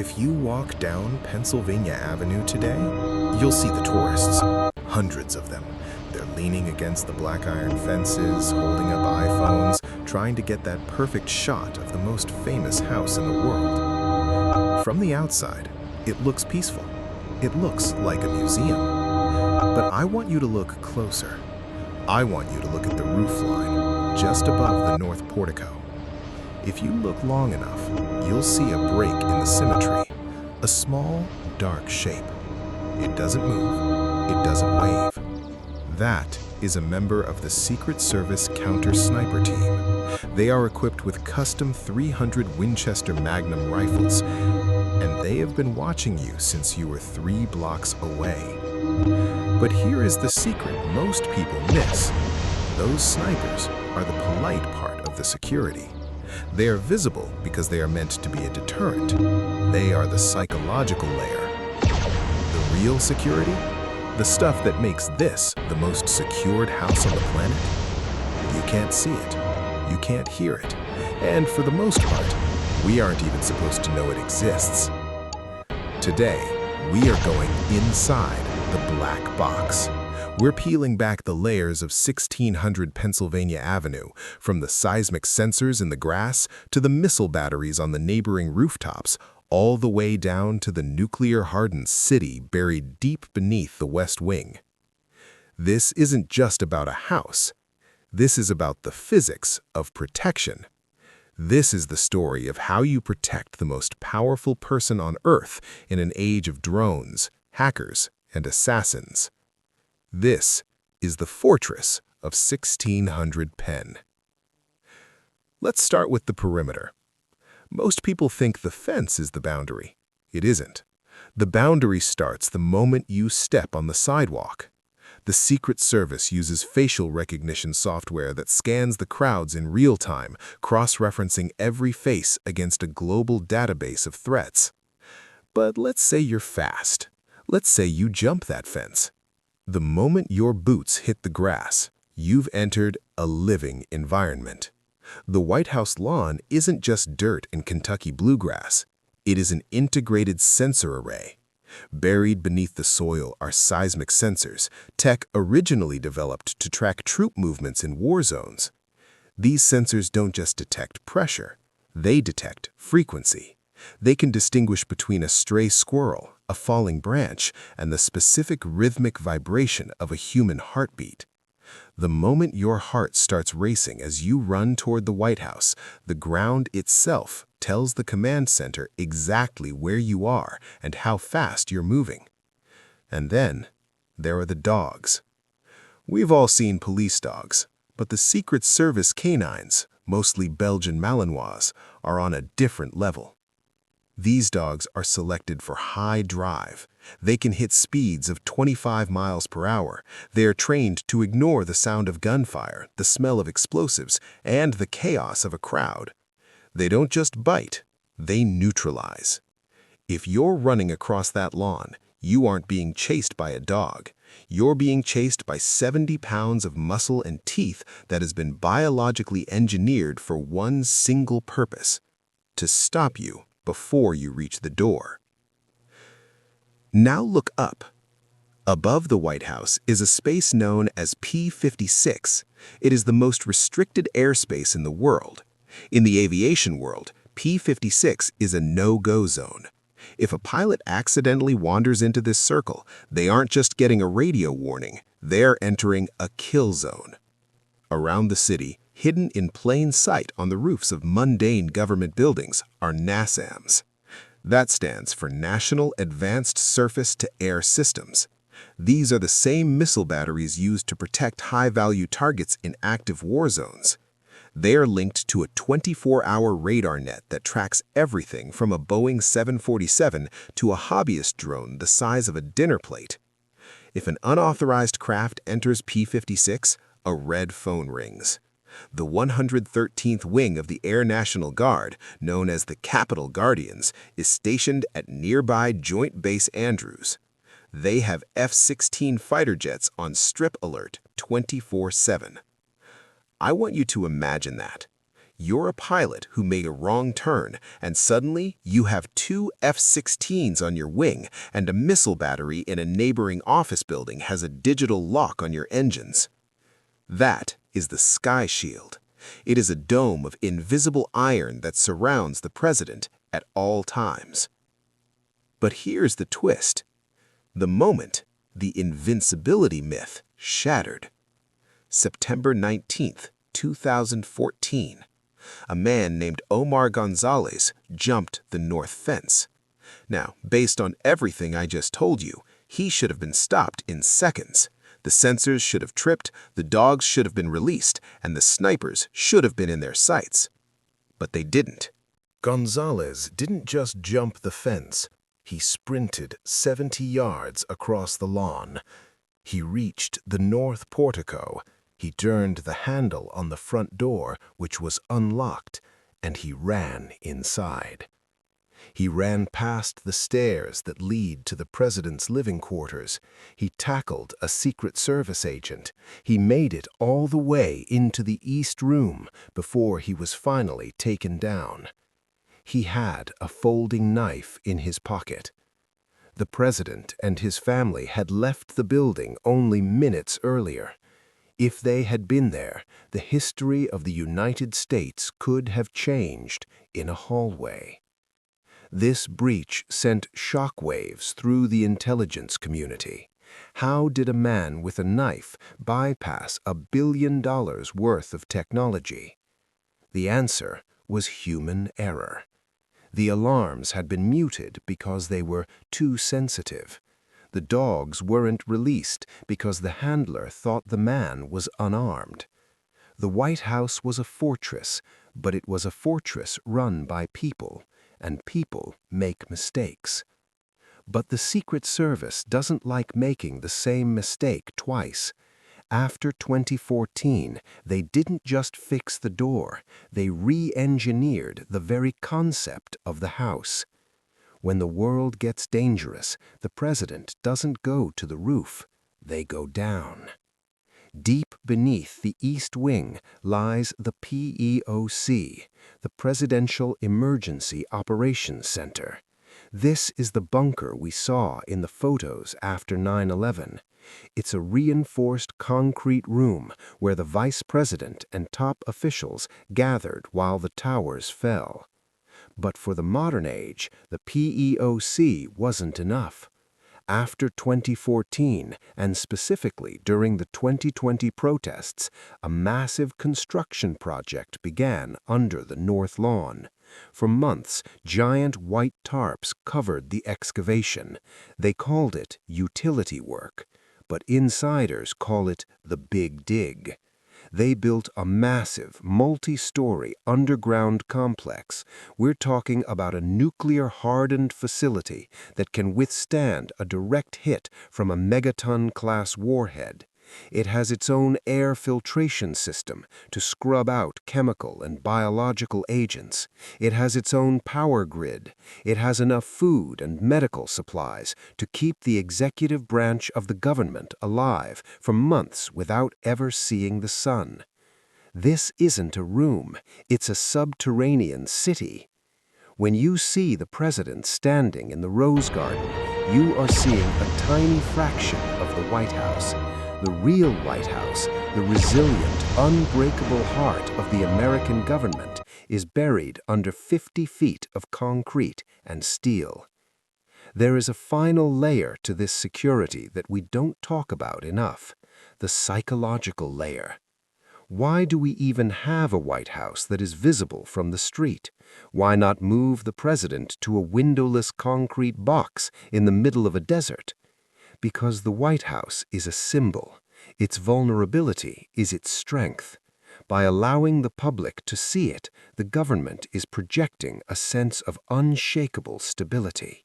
If you walk down Pennsylvania Avenue today, you'll see the tourists, hundreds of them. They're leaning against the black iron fences, holding up iPhones, trying to get that perfect shot of the most famous house in the world. From the outside, it looks peaceful. It looks like a museum. But I want you to look closer. I want you to look at the roof line, just above the north portico. If you look long enough, you'll see a break in the symmetry, a small, dark shape. It doesn't move, it doesn't wave. That is a member of the Secret Service counter-sniper team. They are equipped with custom 300 Winchester Magnum rifles, and they have been watching you since you were 3 blocks away. But here is the secret most people miss. Those snipers are the polite part of the security. They are visible because they are meant to be a deterrent. They are the psychological layer. The real security? The stuff that makes this the most secured house on the planet? You can't see it. You can't hear it. And for the most part, we aren't even supposed to know it exists. Today, we are going inside the black box. We're peeling back the layers of 1600 Pennsylvania Avenue, from the seismic sensors in the grass to the missile batteries on the neighboring rooftops, all the way down to the nuclear-hardened city buried deep beneath the West Wing. This isn't just about a house. This is about the physics of protection. This is the story of how you protect the most powerful person on Earth in an age of drones, hackers, and assassins. This is the fortress of 1600 Penn. Let's start with the perimeter. Most people think the fence is the boundary. It isn't. The boundary starts the moment you step on the sidewalk. The Secret Service uses facial recognition software that scans the crowds in real time, cross-referencing every face against a global database of threats. But let's say you're fast. Let's say you jump that fence. The moment your boots hit the grass, you've entered a living environment. The White House lawn isn't just dirt and Kentucky bluegrass. It is an integrated sensor array. Buried beneath the soil are seismic sensors, tech originally developed to track troop movements in war zones. These sensors don't just detect pressure, they detect frequency. They can distinguish between a stray squirrel, a falling branch, and the specific rhythmic vibration of a human heartbeat. The moment your heart starts racing as you run toward the White House, the ground itself tells the command center exactly where you are and how fast you're moving. And then, there are the dogs. We've all seen police dogs, but the Secret Service canines, mostly Belgian Malinois, are on a different level. These dogs are selected for high drive. They can hit speeds of 25 miles per hour. They are trained to ignore the sound of gunfire, the smell of explosives, and the chaos of a crowd. They don't just bite, they neutralize. If you're running across that lawn, you aren't being chased by a dog. You're being chased by 70 pounds of muscle and teeth that has been biologically engineered for one single purpose: to stop you before you reach the door. Now look up. Above the White House is a space known as P-56. It is the most restricted airspace in the world. In the aviation world, P-56 is a no-go zone. If a pilot accidentally wanders into this circle, they aren't just getting a radio warning, they're entering a kill zone. Around the city, hidden in plain sight on the roofs of mundane government buildings, are NASAMS. That stands for National Advanced Surface-to-Air Systems. These are the same missile batteries used to protect high-value targets in active war zones. They are linked to a 24-hour radar net that tracks everything from a Boeing 747 to a hobbyist drone the size of a dinner plate. If an unauthorized craft enters P-56, a red phone rings. The 113th Wing of the Air National Guard, known as the Capitol Guardians, is stationed at nearby Joint Base Andrews. They have F-16 fighter jets on strip alert 24/7. I want you to imagine that. You're a pilot who made a wrong turn, and suddenly you have two F-16s on your wing, and a missile battery in a neighboring office building has a digital lock on your engines. That is the Sky Shield. It is a dome of invisible iron that surrounds the president at all times. But here's the twist. The moment the invincibility myth shattered. September 19th, 2014. A man named Omar Gonzalez jumped the north fence. Now, based on everything I just told you, he should have been stopped in seconds. The sensors should have tripped, the dogs should have been released, and the snipers should have been in their sights. But they didn't. Gonzalez didn't just jump the fence. He sprinted 70 yards across the lawn. He reached the north portico. He turned the handle on the front door, which was unlocked, and he ran inside. He ran past the stairs that lead to the president's living quarters. He tackled a Secret Service agent. He made it all the way into the East Room before he was finally taken down. He had a folding knife in his pocket. The president and his family had left the building only minutes earlier. If they had been there, the history of the United States could have changed in a hallway. This breach sent shockwaves through the intelligence community. How did a man with a knife bypass $1 billion worth of technology? The answer was human error. The alarms had been muted because they were too sensitive. The dogs weren't released because the handler thought the man was unarmed. The White House was a fortress, but it was a fortress run by people, and people make mistakes. But the Secret Service doesn't like making the same mistake twice. After 2014, they didn't just fix the door, they re-engineered the very concept of the house. When the world gets dangerous, the president doesn't go to the roof, they go down. Deep beneath the East Wing lies the PEOC, the Presidential Emergency Operations Center. This is the bunker we saw in the photos after 9/11. It's a reinforced concrete room where the vice president and top officials gathered while the towers fell. But for the modern age, the PEOC wasn't enough. After 2014, and specifically during the 2020 protests, a massive construction project began under the North Lawn. For months, giant white tarps covered the excavation. They called it utility work, but insiders call it the Big Dig. They built a massive, multi-story underground complex. We're talking about a nuclear-hardened facility that can withstand a direct hit from a megaton-class warhead. It has its own air filtration system to scrub out chemical and biological agents. It has its own power grid. It has enough food and medical supplies to keep the executive branch of the government alive for months without ever seeing the sun. This isn't a room, it's a subterranean city. When you see the president standing in the Rose Garden, you are seeing a tiny fraction of the White House. The real White House, the resilient, unbreakable heart of the American government, is buried under 50 feet of concrete and steel. There is a final layer to this security that we don't talk about enough, the psychological layer. Why do we even have a White House that is visible from the street? Why not move the president to a windowless concrete box in the middle of a desert? Because the White House is a symbol. Its vulnerability is its strength. By allowing the public to see it, the government is projecting a sense of unshakable stability.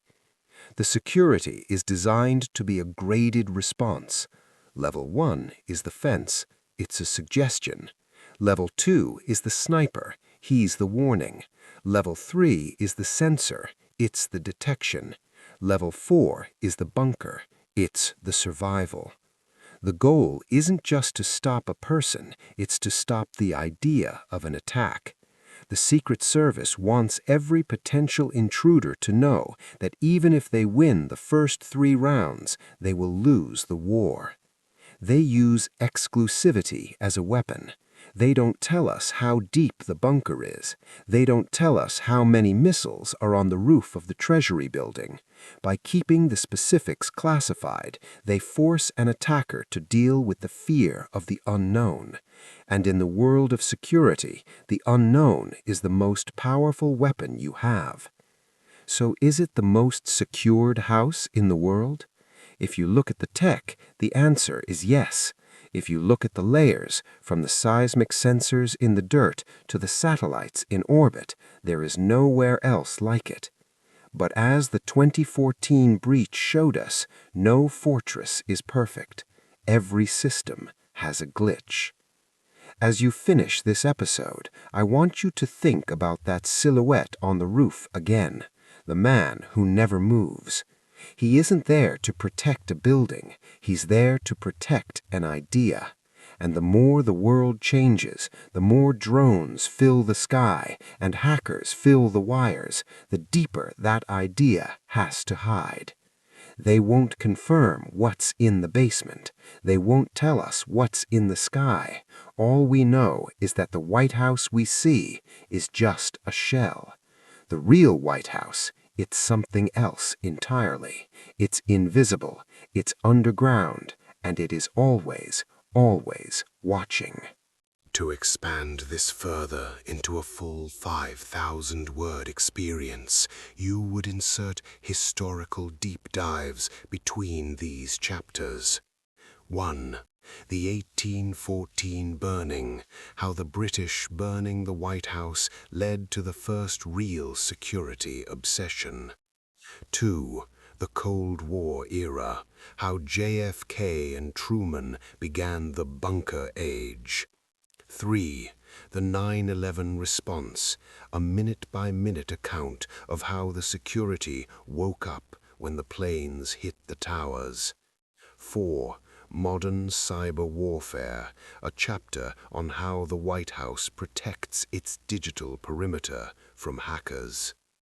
The security is designed to be a graded response. Level 1 is the fence. It's a suggestion. Level 2 is the sniper. He's the warning. Level 3 is the sensor. It's the detection. Level 4 is the bunker. It's the survival. The goal isn't just to stop a person, it's to stop the idea of an attack. The Secret Service wants every potential intruder to know that even if they win the first 3 rounds, they will lose the war. They use exclusivity as a weapon. They don't tell us how deep the bunker is. They don't tell us how many missiles are on the roof of the Treasury building. By keeping the specifics classified, they force an attacker to deal with the fear of the unknown. And in the world of security, the unknown is the most powerful weapon you have. So is it the most secured house in the world? If you look at the tech, the answer is yes. If you look at the layers, from the seismic sensors in the dirt to the satellites in orbit, there is nowhere else like it. But as the 2014 breach showed us, no fortress is perfect. Every system has a glitch. As you finish this episode, I want you to think about that silhouette on the roof again, the man who never moves. He isn't there to protect a building, he's there to protect an idea. And the more the world changes, the more drones fill the sky and hackers fill the wires, the deeper that idea has to hide. They won't confirm what's in the basement. They won't tell us what's in the sky. All we know is that the White House we see is just a shell. The real White House, it's something else entirely. It's invisible, it's underground, and it is always, always watching. To expand this further into a full 5,000-word experience, you would insert historical deep dives between these chapters. 1. The 1814 burning, how the British burning the White House led to the first real security obsession. 2. The Cold War era, how JFK and Truman began the bunker age. 3. The 9/11 response, a minute-by-minute account of how the security woke up when the planes hit the towers. 4. Modern cyber warfare, a chapter on how the White House protects its digital perimeter from hackers.